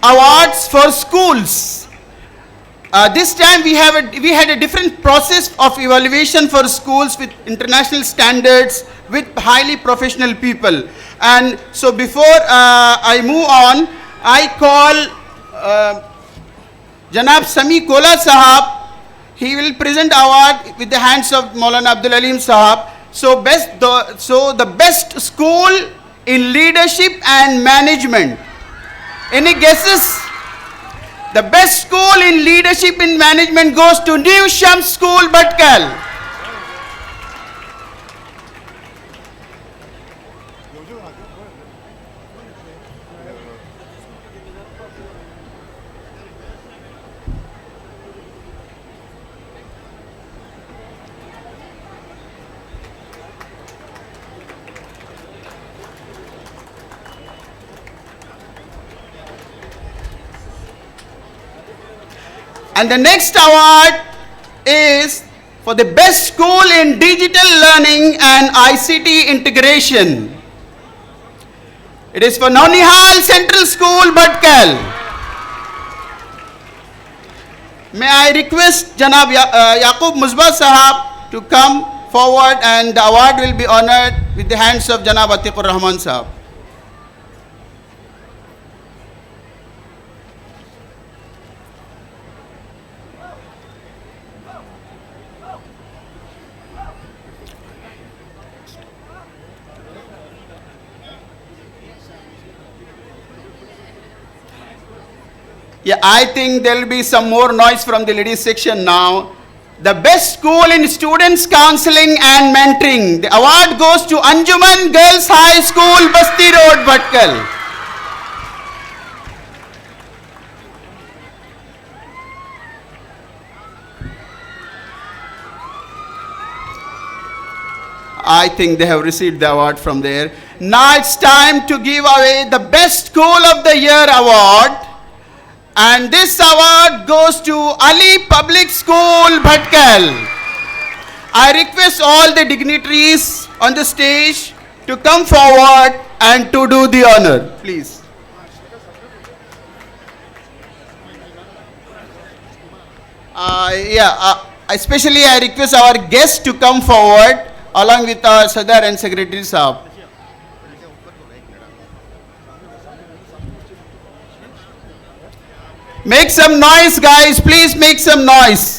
awards for schools. This time we had a different process of evaluation for schools with international standards, with highly professional people. And so before I move on, I call Janab Sami Kola Sahab. He will present award with the hands of Maulana Abdul Alim Sahab. So the best school in leadership and management. Any guesses? The best school in leadership and management goes to New Shams School, Bhatkal. And the next award is for the best school in digital learning and ICT integration. It is for Naunihal Central School, Bhatkal. May I request Janab Yaqub Musbah Sahab to come forward, and the award will be honored with the hands of Janab Atiqur Rahman Sahab. Yeah, I think there will be some more noise from the ladies section now. The best school in students counseling and mentoring. The award goes to Anjuman Girls High School, Basti Road, Bhatkal. I think they have received the award from there. Now it's time to give away the best school of the year award. And this award goes to Ali Public School, Bhatkal. I request all the dignitaries on the stage to come forward and to do the honor, please. Especially I request our guests to come forward along with our Sadar and Secretary Sahab. Make some noise, guys. Please make some noise.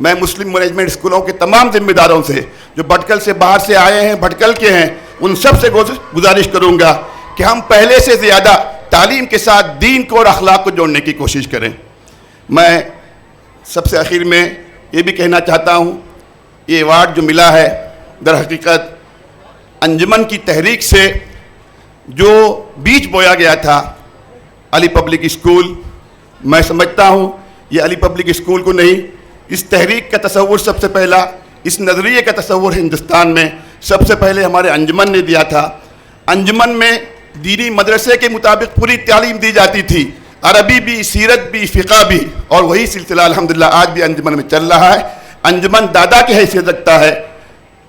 میں مسلم management اسکولوں کے تمام ذمہ داروں سے جو بھٹکل سے باہر سے آئے ہیں، بھٹکل کے ہیں، ان سب سے گزارش کروں گا کہ ہم پہلے سے زیادہ تعلیم کے ساتھ دین کو اور اخلاق کو جوڑنے کی کوشش کریں۔ میں سب سے آخر میں یہ بھی کہنا چاہتا ہوں، یہ ایوارڈ جو ملا ہے در حقیقت انجمن کی تحریک سے جو بیج بویا گیا تھا علی پبلک اسکول، میں سمجھتا ہوں یہ علی پبلک اسکول کو نہیں، اس تحریک کا تصور سب سے پہلا، اس نظریے کا تصور ہندوستان میں سب سے پہلے ہمارے انجمن نے دیا تھا۔ انجمن میں دینی مدرسے کے مطابق پوری تعلیم دی جاتی تھی، عربی بھی، سیرت بھی، فقہ بھی، اور وہی سلسلہ الحمدللہ آج بھی انجمن میں چل رہا ہے۔ انجمن دادا کی حیثیت رکھتا ہے،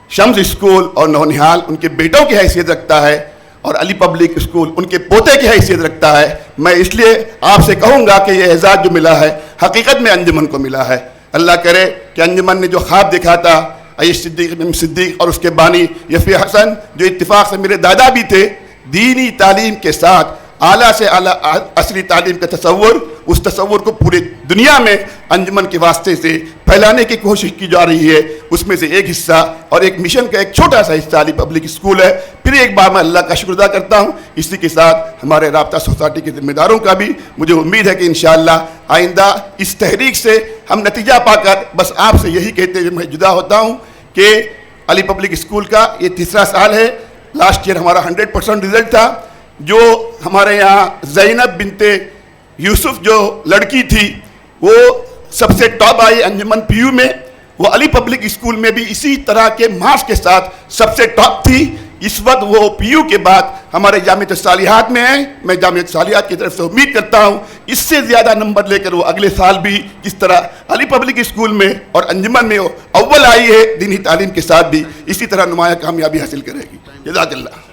شمس اسکول اور نونہال ان کے بیٹوں کی حیثیت رکھتا ہے، اور علی پبلک اسکول ان کے پوتے کی حیثیت رکھتا ہے۔ میں اس لیے آپ سے کہوں گا کہ یہ اعزاز جو ملا ہے حقیقت میں انجمن کو ملا ہے۔ اللہ کرے کہ انجمن نے جو خواب دیکھا تھا، صدیق اور اس کے بانی یفی حسن جو اتفاق سے میرے دادا بھی تھے، دینی تعلیم کے ساتھ اعلیٰ سے اعلیٰ عصری تعلیم کا تصور، اس تصور کو پورے دنیا میں انجمن کے واسطے سے پھیلانے کی کوشش کی جا رہی ہے۔ اس میں سے ایک حصہ اور ایک مشن کا ایک چھوٹا سا حصہ علی پبلک اسکول ہے۔ پھر ایک بار میں اللہ کا شکر ادا کرتا ہوں، اسی کے ساتھ ہمارے رابطہ سوسائٹی کے ذمہ داروں کا بھی مجھے امید ہے کہ انشاءاللہ آئندہ اس تحریک سے ہم نتیجہ پا کر بس آپ سے یہی کہتے ہوئے میں جدا ہوتا ہوں کہ علی پبلک اسکول کا یہ تیسرا سال ہے۔ لاسٹ ایئر ہمارا 100% رزلٹ تھا۔ جو ہمارے یہاں زینب بنت یوسف جو لڑکی تھی وہ سب سے ٹاپ آئی انجمن پی یو میں، وہ علی پبلک اسکول میں بھی اسی طرح کے مارکس کے ساتھ سب سے ٹاپ تھی۔ اس وقت وہ پی یو کے بعد ہمارے جامعۃ الصالحات میں ہیں۔ میں جامعۃ الصالحات کی طرف سے امید کرتا ہوں اس سے زیادہ نمبر لے کر وہ اگلے سال بھی جس طرح علی پبلک اسکول میں اور انجمن میں وہ اول آئی ہے دینی تعلیم کے ساتھ بھی، اسی طرح نمایاں کامیابی حاصل کرے گی۔ جزاک اللہ۔